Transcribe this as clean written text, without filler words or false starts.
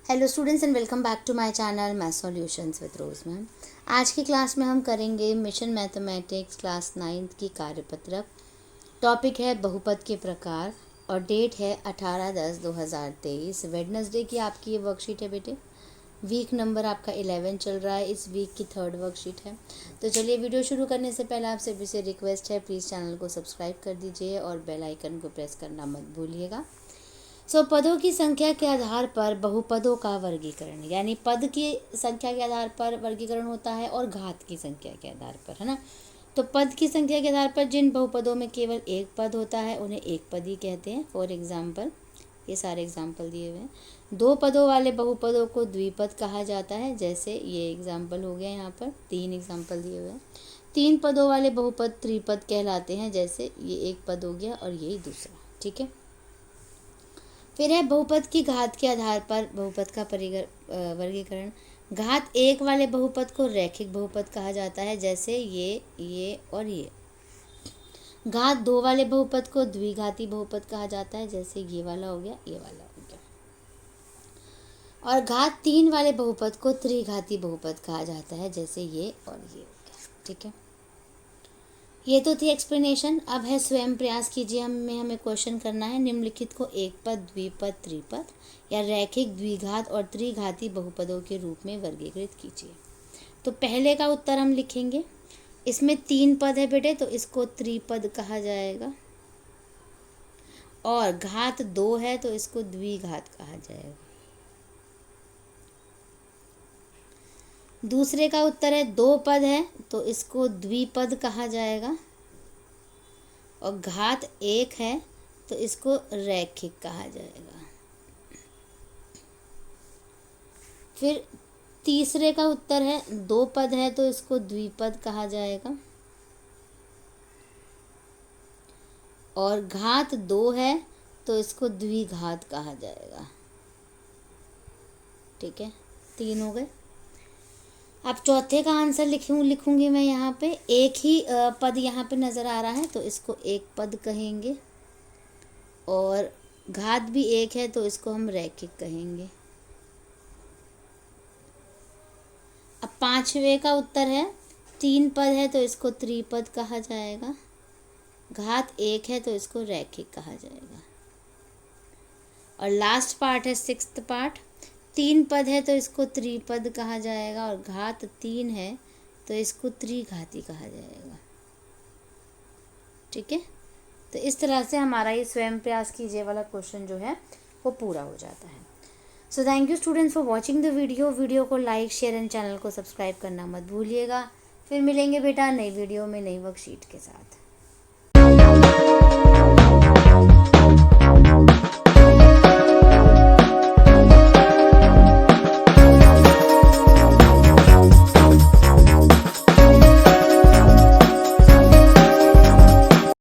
Hello students and welcome back to my channel math solutions with Rose ma'am. आज की class में हम करेंगे मिशन मैथमेटिक्स क्लास 9th की कार्यपत्रक। टॉपिक है बहुपद के प्रकार और डेट है 18/10/2023। वेडनेसडे की आपकी ये वर्कशीट है बेटे। वीक नंबर आपका 11 चल रहा है, इस वीक की 3rd वर्कशीट है। तो चलिए वीडियो शुरू करने से पहले आप सभी से रिक्वेस्ट है, प्लीज़ चैनल को सब्सक्राइब कर दीजिए और बेल आइकन को प्रेस करना मत भूलिएगा। पदों की संख्या के आधार पर बहुपदों का वर्गीकरण, यानी पद की संख्या के आधार पर वर्गीकरण होता है और घात की संख्या के आधार पर, है ना। तो पद की संख्या के आधार पर जिन बहुपदों में केवल एक पद होता है उन्हें एक पदी कहते हैं। फॉर एग्जाम्पल, ये सारे एग्जाम्पल दिए हुए हैं। 2 पदों वाले बहुपदों को द्विपद कहा जाता है, जैसे ये एग्जाम्पल हो गया। यहाँ पर 3 एग्जाम्पल दिए हुए हैं। 3 पदों वाले बहुपद त्रिपद कहलाते हैं, जैसे ये एक पद हो गया और ये दूसरा। ठीक है। फिर है बहुपद की घात के आधार पर बहुपद का वर्गीकरण। घात 1 वाले बहुपद को रैखिक बहुपद कहा जाता है, जैसे ये और ये। घात 2 वाले बहुपद को द्विघाती बहुपद कहा जाता है, जैसे ये वाला हो गया, ये वाला हो गया। और घात 3 वाले बहुपद को त्रिघाती बहुपद कहा जाता है, जैसे ये और ये हो गया। ठीक है, ये तो थी एक्सप्लेनेशन। अब है स्वयं प्रयास कीजिए। हमें क्वेश्चन करना है, निम्नलिखित को एक पद, द्विपद, त्रिपद या रैखिक द्विघात और त्रिघाती बहुपदों के रूप में वर्गीकृत कीजिए। तो पहले का उत्तर हम लिखेंगे। इसमें 3 पद है बेटे, तो इसको त्रिपद कहा जाएगा। और घात 2 है तो इसको द्विघात कहा जाएगा। दूसरे का उत्तर है 2 पद है तो इसको द्विपद कहा जाएगा। और घात 1 है तो इसको रैखिक कहा जाएगा। फिर तीसरे का उत्तर है 2 पद है तो इसको द्विपद कहा जाएगा। और घात 2 है तो इसको द्विघात कहा जाएगा। ठीक है, 3 हो गए। अब चौथे का आंसर लिखूंगी मैं यहाँ पे। एक ही पद यहाँ पे नज़र आ रहा है तो इसको एक पद कहेंगे। और घात भी 1 है तो इसको हम रैखिक कहेंगे। अब 5वें का उत्तर है 3 पद है तो इसको त्रिपद कहा जाएगा। घात 1 है तो इसको रैखिक कहा जाएगा। और लास्ट पार्ट है 6th पार्ट। 3 पद है तो इसको त्रिपद कहा जाएगा। और घात 3 है तो इसको त्रिघाती कहा जाएगा। ठीक है, तो इस तरह से हमारा ये स्वयं प्रयास कीजिए वाला क्वेश्चन जो है वो पूरा हो जाता है। So thank you students for watching the video को लाइक, शेयर एंड चैनल को सब्सक्राइब करना मत भूलिएगा। फिर मिलेंगे बेटा नई वीडियो में नई वर्कशीट के साथ।